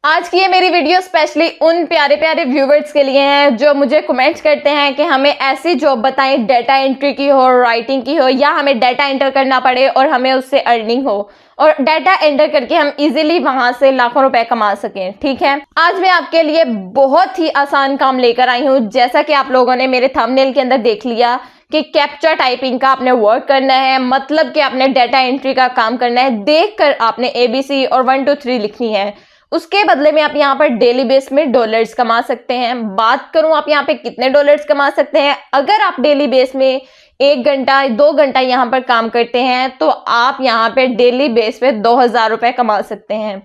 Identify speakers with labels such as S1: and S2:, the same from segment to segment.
S1: आज की ये मेरी वीडियो स्पेशली उन प्यारे प्यारे व्यूवर्स के लिए है जो मुझे कमेंट्स करते हैं कि हमें ऐसी जॉब बताएं, डाटा एंट्री की हो, राइटिंग की हो, या हमें डाटा एंटर करना पड़े और हमें उससे अर्निंग हो और डाटा एंटर करके हम इजीली वहां से लाखों रुपए कमा सकें। ठीक है, आज मैं आपके लिए बहुत ही आसान काम लेकर आई हूँ। जैसा कि आप लोगों ने मेरे थंबनेल के अंदर देख लिया कि कैप्चा टाइपिंग का आपने वर्क करना है, मतलब कि आपने डाटा एंट्री का काम करना है। देखकर आपने ABC और 1 2 3 लिखनी है। उसके बदले में आप यहाँ पर डेली बेस में डॉलर्स कमा सकते हैं। बात करूं आप यहाँ पे कितने डॉलर्स कमा सकते हैं, अगर आप डेली बेस में 1 घंटा 2 घंटा यहाँ पर काम करते हैं तो आप यहाँ पे डेली बेस पे 2000 रुपए कमा सकते हैं।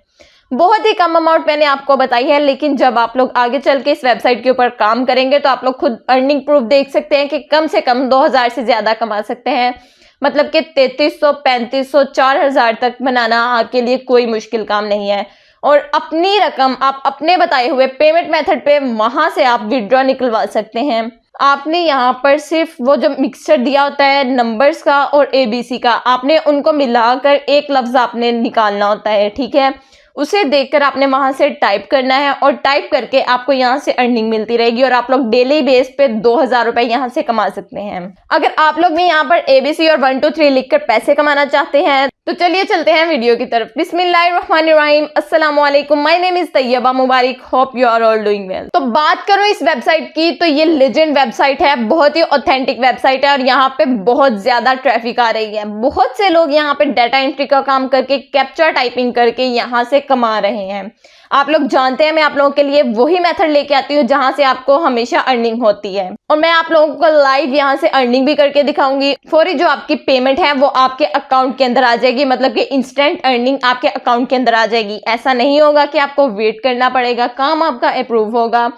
S1: बहुत ही कम अमाउंट मैंने आपको बताई है, लेकिन जब आप लोग आगे चल के इस वेबसाइट के ऊपर काम करेंगे तो आप लोग खुद अर्निंग प्रूफ देख सकते हैं कि कम से कम 2000 से ज्यादा कमा सकते हैं। मतलब कि 3300 3500 4000 तक बनाना आपके लिए कोई मुश्किल काम नहीं है। और अपनी रकम आप अपने बताए हुए पेमेंट मेथड पे वहां से आप विड्रॉ निकलवा सकते हैं। आपने यहाँ पर सिर्फ वो जो मिक्सचर दिया होता है नंबर्स का और ABC का, आपने उनको मिलाकर एक लफ्ज आपने निकालना होता है। ठीक है, उसे देखकर आपने वहां से टाइप करना है और टाइप करके आपको यहाँ से अर्निंग मिलती रहेगी और आप लोग डेली बेस पे 2000 रुपए यहाँ से कमा सकते हैं। अगर आप लोग भी यहाँ पर ABC और 1 2 3 लिखकर पैसे कमाना चाहते हैं तो चलिए चलते हैं वीडियो की तरफ। बिस्मिल्लाहिर्रहमानिर्रहीम, अस्सलाम वालेकुम, my name is Tayyaba Mubarak, hope you are all doing well. तो बात करूं इस वेबसाइट की तो ये लेजेंड वेबसाइट है, बहुत ही ऑथेंटिक वेबसाइट है और यहाँ पे बहुत ज्यादा ट्रैफिक आ रही है। बहुत से लोग यहाँ पे डाटा एंट्री का काम करके कैप्चा टाइपिंग करके यहाँ से कमा रहे हैं। आप लोग जानते हैं मैं आप लोगों के लिए वही मेथड लेके आती हूँ जहां से आपको हमेशा अर्निंग होती है और मैं आप लोगों को लाइव यहाँ से अर्निंग भी करके दिखाऊंगी। फौरी जो आपकी पेमेंट है वो आपके अकाउंट के अंदर आ जाएगी, मतलब कि इंस्टेंट अर्निंग आपके अकाउंट के अंदर आ जाएगी। ऐसा नहीं होगा कि आपको वेट करना पड़ेगा, काम आपका अप्रूव होगा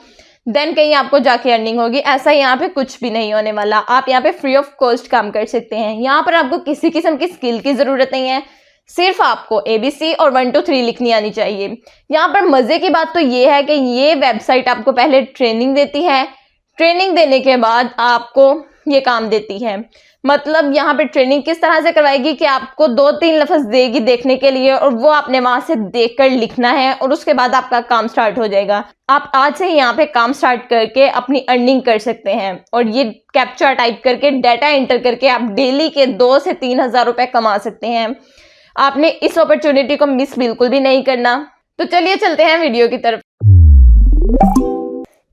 S1: देन कहीं आपको जाके अर्निंग होगी। ऐसा यहाँ पे कुछ भी नहीं होने वाला। आप यहाँ पे फ्री ऑफ कॉस्ट काम कर सकते हैं। यहाँ पर आपको किसी किस्म की स्किल की जरूरत नहीं है, सिर्फ आपको ABC और 1 2 3 लिखनी आनी चाहिए। यहाँ पर मजे की बात तो ये है कि ये वेबसाइट आपको पहले ट्रेनिंग देती है, ट्रेनिंग देने के बाद आपको ये काम देती है। मतलब यहाँ पे ट्रेनिंग किस तरह से करवाएगी कि आपको 2-3 लफ्ज देगी देखने के लिए और वो आपने वहां से देखकर लिखना है और उसके बाद आपका काम स्टार्ट हो जाएगा। आप आज से यहाँ पे काम स्टार्ट करके अपनी अर्निंग कर सकते हैं और ये कैप्चा टाइप करके डाटा एंटर करके आप डेली के 2 से 3 हजार रुपए कमा सकते हैं। आपने इस अपॉर्चुनिटी को मिस बिल्कुल भी नहीं करना। तो चलिए चलते हैं वीडियो की तरफ।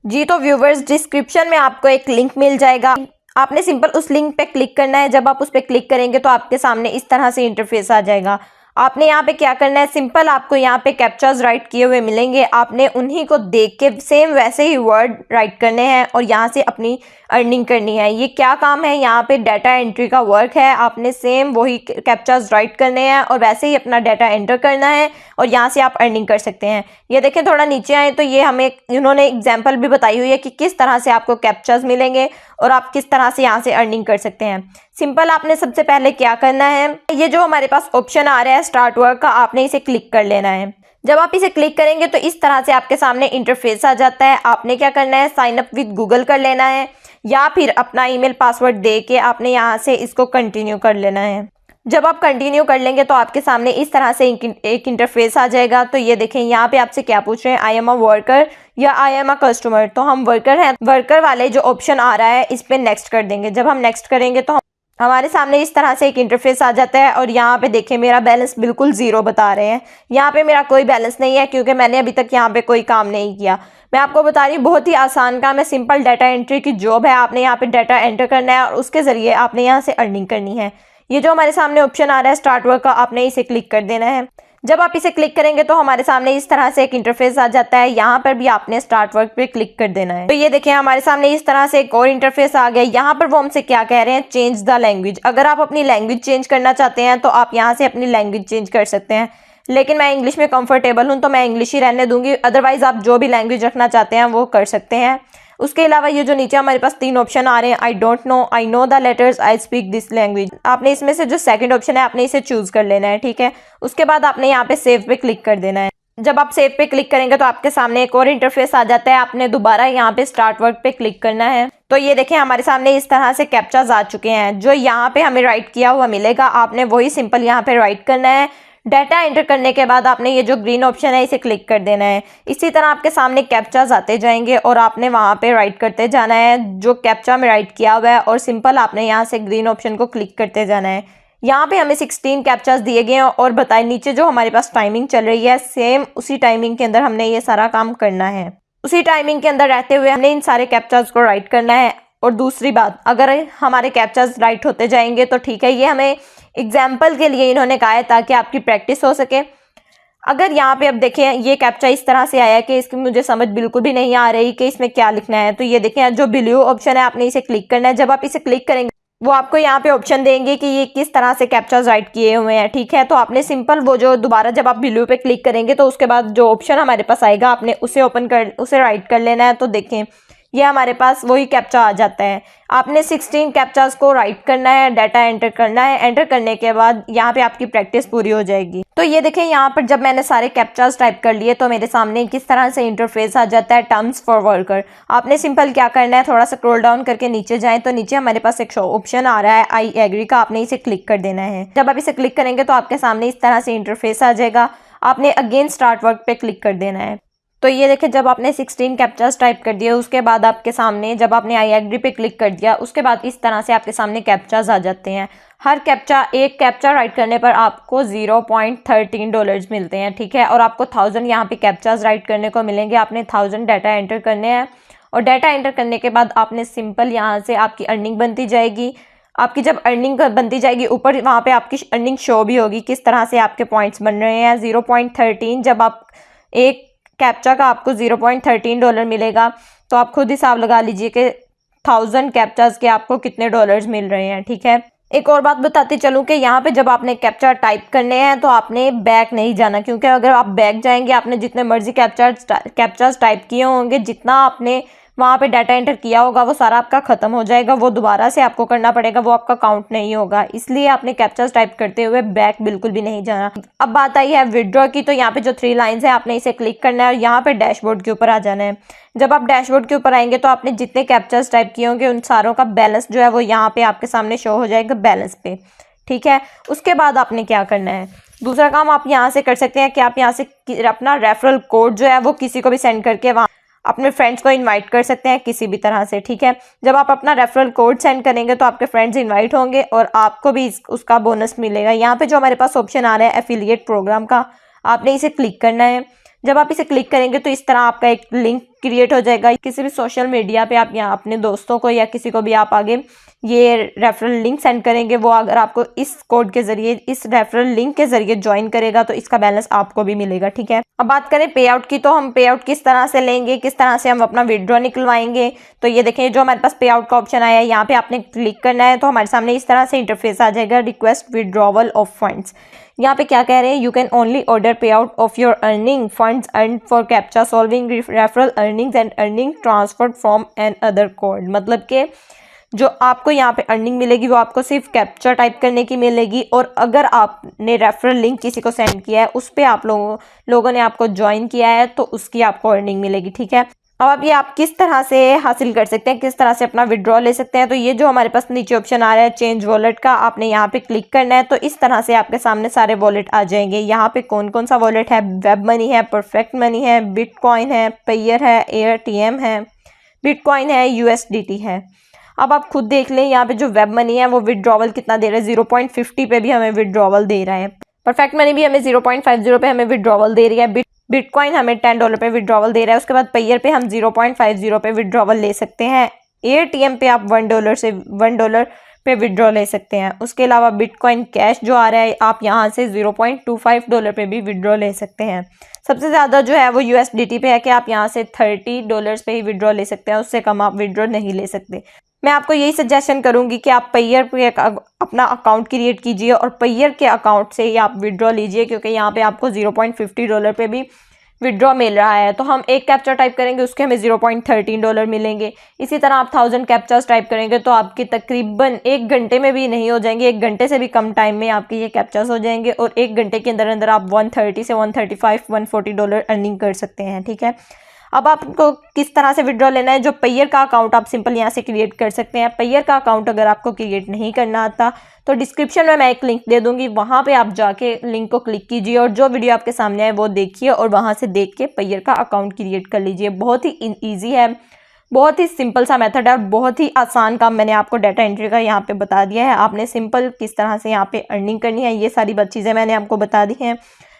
S1: जी तो व्यूवर्स, डिस्क्रिप्शन में आपको एक लिंक मिल जाएगा, आपने सिंपल उस लिंक पे क्लिक करना है। जब आप उस पर क्लिक करेंगे तो आपके सामने इस तरह से इंटरफेस आ जाएगा। आपने यहाँ पे क्या करना है, सिंपल आपको यहाँ पे कैप्चाज राइट किए हुए मिलेंगे, आपने उन्हीं को देख के सेम वैसे ही वर्ड राइट करने हैं और यहाँ से अपनी अर्निंग करनी है। ये क्या काम है, यहाँ पे डाटा एंट्री का वर्क है। आपने सेम वही कैप्चाज राइट करने हैं और वैसे ही अपना डाटा एंटर करना है और यहाँ से आप अर्निंग कर सकते हैं। ये देखें, थोड़ा नीचे आए तो ये हमें इन्होंने एग्जाम्पल भी बताई हुई है कि किस तरह से आपको कैप्चाज मिलेंगे और आप किस तरह से यहाँ से अर्निंग कर सकते हैं। सिंपल आपने सबसे पहले क्या करना है, ये जो हमारे पास ऑप्शन आ रहा है स्टार्ट वर्क का, आपने इसे क्लिक कर लेना है। जब आप इसे क्लिक करेंगे तो इस तरह से आपके सामने इंटरफेस आ जाता है। आपने क्या करना है, साइन अप विद गूगल कर लेना है या फिर अपना ईमेल पासवर्ड दे के आपने यहाँ से इसको कंटिन्यू कर लेना है। जब आप कंटिन्यू कर लेंगे तो आपके सामने इस तरह से एक इंटरफेस आ जाएगा। तो ये देखें, यहाँ पे आपसे क्या पूछ रहे हैं, आई एम अ वर्कर या आई एम अ कस्टमर। तो हम वर्कर हैं, वर्कर वाले जो ऑप्शन आ रहा है इस पे नेक्स्ट कर देंगे। जब हम नेक्स्ट करेंगे तो हमारे सामने इस तरह से एक इंटरफेस आ जाता है और यहाँ पे देखें मेरा बैलेंस बिल्कुल 0 बता रहे हैं। यहाँ पे मेरा कोई बैलेंस नहीं है क्योंकि मैंने अभी तक यहाँ पे कोई काम नहीं किया। मैं आपको बता रही हूँ बहुत ही आसान काम है, सिंपल डाटा एंट्री की जॉब है। आपने यहाँ पे डाटा एंटर करना है और उसके जरिए आपने यहाँ से अर्निंग करनी है। ये जो हमारे सामने ऑप्शन आ रहा है स्टार्ट वर्क का, आपने इसे क्लिक कर देना है। जब आप इसे क्लिक करेंगे तो हमारे सामने इस तरह से एक इंटरफेस आ जाता है। यहाँ पर भी आपने स्टार्ट वर्क पे क्लिक कर देना है। तो ये देखें, हमारे सामने इस तरह से एक और इंटरफेस आ गया। यहाँ पर वो हमसे क्या कह रहे हैं, चेंज द लैंग्वेज। अगर आप अपनी लैंग्वेज चेंज करना चाहते हैं तो आप यहाँ से अपनी लैंग्वेज चेंज कर सकते हैं, लेकिन मैं इंग्लिश में कंफर्टेबल हूँ तो मैं इंग्लिश ही रहने दूंगी। अदरवाइज आप जो भी लैंग्वेज रखना चाहते हैं वो कर सकते हैं। उसके अलावा ये जो नीचे हमारे पास 3 ऑप्शन आ रहे हैं, I don't know, I know the letters, I speak this language. आपने इसमें से जो सेकंड ऑप्शन है आपने इसे चूज कर लेना है। ठीक है, उसके बाद आपने यहाँ पे सेव पे क्लिक कर देना है। जब आप सेव पे क्लिक करेंगे तो आपके सामने एक और इंटरफेस आ जाता है। आपने दोबारा यहाँ पे स्टार्ट वर्क पे क्लिक करना है। तो ये देखें, हमारे सामने इस तरह से कैप्चाज आ चुके हैं। जो यहाँ पे हमें राइट किया हुआ मिलेगा, आपने वही सिंपल यहाँ पे राइट करना है। डाटा एंटर करने के बाद आपने ये जो ग्रीन ऑप्शन है इसे क्लिक कर देना है। इसी तरह आपके सामने कैप्चाज आते जाएंगे और आपने वहाँ पे राइट करते जाना है जो कैप्चा में राइट किया हुआ है, और सिंपल आपने यहाँ से ग्रीन ऑप्शन को क्लिक करते जाना है। यहाँ पे हमें 16 कैप्चाज दिए गए हैं और बताएं नीचे जो हमारे पास टाइमिंग चल रही है सेम उसी टाइमिंग के अंदर हमने ये सारा काम करना है। उसी टाइमिंग के अंदर रहते हुए हमने इन सारे कैप्चाज को राइट करना है। और दूसरी बात, अगर हमारे कैप्चाज राइट होते जाएंगे तो ठीक है, ये हमें एग्जाम्पल के लिए इन्होंने कहा है ताकि आपकी प्रैक्टिस हो सके। अगर यहाँ पे अब देखें ये कैप्चा इस तरह से आया कि इसकी मुझे समझ बिल्कुल भी नहीं आ रही कि इसमें क्या लिखना है, तो ये देखें जो ब्लू ऑप्शन है आपने इसे क्लिक करना है। जब आप इसे क्लिक करेंगे वो आपको यहाँ पे ऑप्शन देंगे कि ये किस तरह से कैप्चाज राइट किए हुए हैं, ठीक है। तो आपने सिंपल वो जो दोबारा जब आप ब्लू पे क्लिक करेंगे तो उसके बाद जो ऑप्शन हमारे पास आएगा आपने उसे राइट कर लेना है। तो देखें ये हमारे पास वही कैप्चा आ जाता है। आपने 16 कैप्चाज को राइट करना है, डाटा एंटर करना है। एंटर करने के बाद यहाँ पे आपकी प्रैक्टिस पूरी हो जाएगी। तो ये देखें यहाँ पर जब मैंने सारे कैप्चाज टाइप कर लिए तो मेरे सामने किस तरह से इंटरफेस आ जाता है टर्म्स फॉर वर्कर। आपने सिंपल क्या करना है, थोड़ा सा स्क्रॉल डाउन करके नीचे जाएं तो नीचे हमारे पास एक ऑप्शन आ रहा है आई एग्री का, आपने इसे क्लिक कर देना है। जब आप इसे क्लिक करेंगे तो आपके सामने इस तरह से इंटरफेस आ जाएगा। आपने अगेन स्टार्ट वर्क पे क्लिक कर देना है। तो ये देखें जब आपने 16 कैप्चाज टाइप कर दिए उसके बाद आपके सामने जब आपने आई एग्री पे क्लिक कर दिया उसके बाद इस तरह से आपके सामने कैप्चाज आ जाते हैं। हर एक कैप्चा राइट करने पर आपको $0.13 मिलते हैं, ठीक है। और आपको 1000 यहाँ पे कैप्चाज राइट करने को मिलेंगे। आपने 1000 डाटा एंटर करने हैं और डाटा एंटर करने के बाद आपने सिंपल यहाँ से आपकी अर्निंग बनती जाएगी। आपकी जब अर्निंग बनती जाएगी ऊपर वहाँ पे आपकी अर्निंग शो भी होगी किस तरह से आपके पॉइंट्स बन रहे हैं। 0.13 जब आप एक कैप्चा का आपको $0.13 मिलेगा तो आप खुद हिसाब लगा लीजिए कि 1000 कैप्चाज के आपको कितने डॉलर्स मिल रहे हैं, ठीक है। एक और बात बताते चलूँ कि यहाँ पे जब आपने कैप्चा टाइप करने हैं तो आपने बैक नहीं जाना, क्योंकि अगर आप बैक जाएंगे आपने जितने मर्जी कैप्चाज टाइप किए होंगे, जितना आपने वहाँ पे डाटा एंटर किया होगा वो सारा आपका खत्म हो जाएगा, वो दोबारा से आपको करना पड़ेगा, वो आपका काउंट नहीं होगा। इसलिए आपने कैप्चाज टाइप करते हुए बैक बिल्कुल भी नहीं जाना। अब बात आई है विड्रॉ की, तो यहाँ पे जो 3 लाइंस है आपने इसे क्लिक करना है और यहाँ पे डैशबोर्ड के ऊपर आ जाना है। जब आप डैशबोर्ड के ऊपर आएंगे तो आपने जितने कैप्चाज टाइप किए होंगे उन सारों का बैलेंस जो है वो यहाँ पे आपके सामने शो हो जाएगा बैलेंस पे, ठीक है। उसके बाद आपने क्या करना है, दूसरा काम आप यहाँ से कर सकते हैं कि आप यहाँ से अपना रेफरल कोड जो है वो किसी को भी सेंड करके वहाँ अपने फ्रेंड्स को इनवाइट कर सकते हैं किसी भी तरह से, ठीक है। जब आप अपना रेफरल कोड सेंड करेंगे तो आपके फ्रेंड्स इनवाइट होंगे और आपको भी उसका बोनस मिलेगा। यहाँ पे जो हमारे पास ऑप्शन आ रहा है एफिलिएट प्रोग्राम का, आपने इसे क्लिक करना है। जब आप इसे क्लिक करेंगे तो इस तरह आपका एक लिंक क्रिएट हो जाएगा। किसी भी सोशल मीडिया पे आप यहाँ अपने दोस्तों को या किसी को भी आप आगे ये रेफरल लिंक सेंड करेंगे, वो अगर आपको इस कोड के जरिए इस रेफरल लिंक के जरिए ज्वाइन करेगा तो इसका बैलेंस आपको भी मिलेगा, ठीक है। अब बात करें पे आउट की, तो हम पे आउट किस तरह से लेंगे, किस तरह से हम अपना विड्रॉ निकलवाएंगे। तो ये देखें जो हमारे पास पे आउट का ऑप्शन आया है यहाँ पे आपने क्लिक करना है तो हमारे सामने इस तरह से इंटरफेस आ जाएगा रिक्वेस्ट विड्रॉवल ऑफ फंड्स। यहाँ पे क्या कह रहे हैं, you can only order pay out of your earning funds earn for captcha solving referral earnings and earning transferred from another code. मतलब कि जो आपको यहाँ पे अर्निंग मिलेगी वो आपको सिर्फ कैप्चा टाइप करने की मिलेगी, और अगर आपने रेफरल लिंक किसी को सेंड किया है उस पर आप लोगों ने आपको ज्वाइन किया है तो उसकी आपको अर्निंग मिलेगी, ठीक है। अब ये आप किस तरह से हासिल कर सकते हैं, किस तरह से अपना विड्रॉ ले सकते हैं। तो ये जो हमारे पास नीचे ऑप्शन आ रहा है चेंज वॉलेट का, आपने यहाँ पे क्लिक करना है तो इस तरह से आपके सामने सारे वॉलेट आ जाएंगे। यहाँ पे कौन कौन सा वॉलेट है, वेब मनी है, परफेक्ट मनी है, बिटकॉइन है, पेयर है, एयरटीएम है, बिटकॉइन है, USDT है। अब आप खुद देख लें यहाँ पे जो वेब मनी है वो विड्रॉवल कितना दे रहा है, 0.50 पे भी हमें विड्रॉवल दे रहा है। परफेक्ट मनी भी हमें 0.50 पे हमें विड्रॉवल दे रही है। बिटकॉइन हमें $10 पे विड्रॉवल दे रहा है। उसके बाद पेयर पे हम 0.50 पे विड्रॉवल ले सकते हैं। एटीएम पे आप $1 पे विड्रॉ ले सकते हैं। उसके अलावा बिटकॉइन कैश जो आ रहा है आप यहाँ से $0.25 पे भी विड्रॉ ले सकते हैं। सबसे ज़्यादा जो है वो USDT पे है कि आप यहाँ से $30 पे ही विड्रॉ ले सकते हैं, उससे कम आप विड्रॉ नहीं ले सकते। मैं आपको यही सजेशन करूंगी कि आप पेयर पे अपना अकाउंट क्रिएट कीजिए और पेयर के अकाउंट से ही आप विड्रॉ लीजिए, क्योंकि यहाँ पे आपको $0.50 पे भी विड्रॉ मिल रहा है। तो हम एक कैप्चा टाइप करेंगे उसके हमें $0.13 मिलेंगे। इसी तरह आप 1000 कैप्चास टाइप करेंगे तो आपकी तकरीबन 1 घंटे में भी नहीं हो जाएंगे, 1 घंटे से भी कम टाइम में आपके ये कैप्चास हो जाएंगे और 1 घंटे के अंदर अंदर आप $130 से $135 $140 अर्निंग कर सकते हैं, ठीक है। अब आपको किस तरह से विड्रॉ लेना है, जो पेयर का अकाउंट आप सिंपल यहाँ से क्रिएट कर सकते हैं। पेयर का अकाउंट अगर आपको क्रिएट नहीं करना आता तो डिस्क्रिप्शन में मैं एक लिंक दे दूंगी, वहाँ पे आप जाके लिंक को क्लिक कीजिए और जो वीडियो आपके सामने है वो देखिए और वहाँ से देख के पेयर का अकाउंट क्रिएट कर लीजिए। बहुत ही ईजी है, बहुत ही सिंपल सा मेथड है और बहुत ही आसान काम मैंने आपको डाटा एंट्री का यहाँ पे बता दिया है। आपने सिंपल किस तरह से यहाँ पे अर्निंग करनी है ये सारी चीज़ें मैंने आपको बता दी हैं।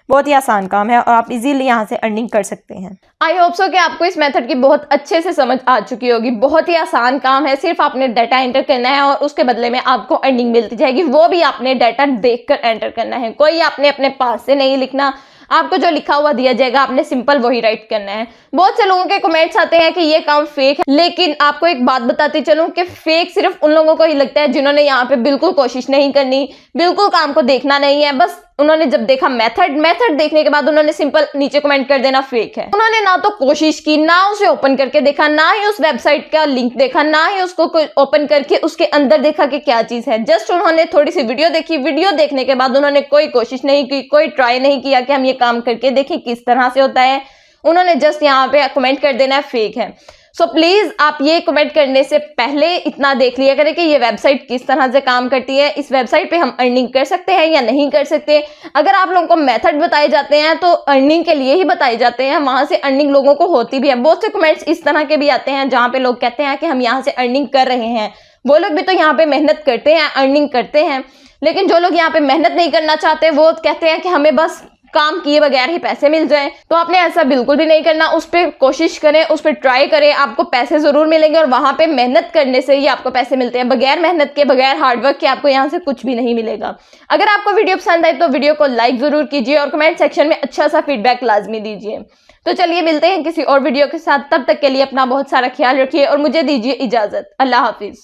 S1: बहुत ही आसान काम है और आप इजीली यहाँ से अर्निंग कर सकते हैं। आई होप सो कि आपको इस मेथड की बहुत अच्छे से समझ आ चुकी होगी। बहुत ही आसान काम है, सिर्फ आपने डाटा एंटर करना है और उसके बदले में आपको अर्निंग मिलती जाएगी, वो भी आपने डाटा देखकर एंटर करना है। कोई आपने अपने पास से नहीं लिखना, आपको जो लिखा हुआ दिया जाएगा आपने सिंपल वही राइट करना है। बहुत से लोगों के कमेंट्स आते हैं कि ये काम फेक है, लेकिन आपको एक बात बताती चलूं कि फेक सिर्फ उन लोगों को ही लगता है जिन्होंने यहाँ पे बिल्कुल कोशिश नहीं करनी, बिल्कुल काम को देखना नहीं है। बस उन्होंने जब देखा मेथड देखने के बाद उन्होंने सिंपल नीचे कमेंट कर देना फेक है। उन्होंने ना तो कोशिश की, ना उसे ओपन करके देखा, ना ही उस वेबसाइट का लिंक देखा, ना ही उसको ओपन करके उसके अंदर देखा कि क्या चीज है। जस्ट उन्होंने थोड़ी सी वीडियो देखी, वीडियो देखने के बाद उन्होंने कोई कोशिश नहीं की, कोई ट्राई नहीं किया कि हम ये काम करके देखें किस तरह से होता है। उन्होंने जस्ट यहाँ पे कमेंट कर देना है फेक है। सो प्लीज आप ये कमेंट करने से पहले इतना देख लिया करें कि ये वेबसाइट किस तरह से काम करती है, इस वेबसाइट पे हम अर्निंग कर सकते हैं या नहीं कर सकते। अगर आप लोगों को मेथड बताए जाते हैं तो अर्निंग के लिए ही बताए जाते हैं, वहां से अर्निंग लोगों को होती भी है। बहुत से कमेंट्स इस तरह के भी आते हैं जहां पे लोग कहते हैं कि हम यहाँ से अर्निंग कर रहे हैं। वो लोग भी तो यहाँ पे मेहनत करते हैं, अर्निंग करते हैं, लेकिन जो लोग यहाँ पे मेहनत नहीं करना चाहते वो कहते हैं कि हमें बस काम किए बगैर ही पैसे मिल जाएं। तो आपने ऐसा बिल्कुल भी नहीं करना, उस पर कोशिश करें, उस पर ट्राई करें, आपको पैसे जरूर मिलेंगे और वहां पे मेहनत करने से ही आपको पैसे मिलते हैं। बगैर मेहनत के, बगैर हार्डवर्क के आपको यहाँ से कुछ भी नहीं मिलेगा। अगर आपको वीडियो पसंद आए तो वीडियो को लाइक जरूर कीजिए और कमेंट सेक्शन में अच्छा सा फीडबैक लाजमी दीजिए। तो चलिए मिलते हैं किसी और वीडियो के साथ, तब तक के लिए अपना बहुत सारा ख्याल रखिए और मुझे दीजिए इजाजत। अल्लाह हाफिज।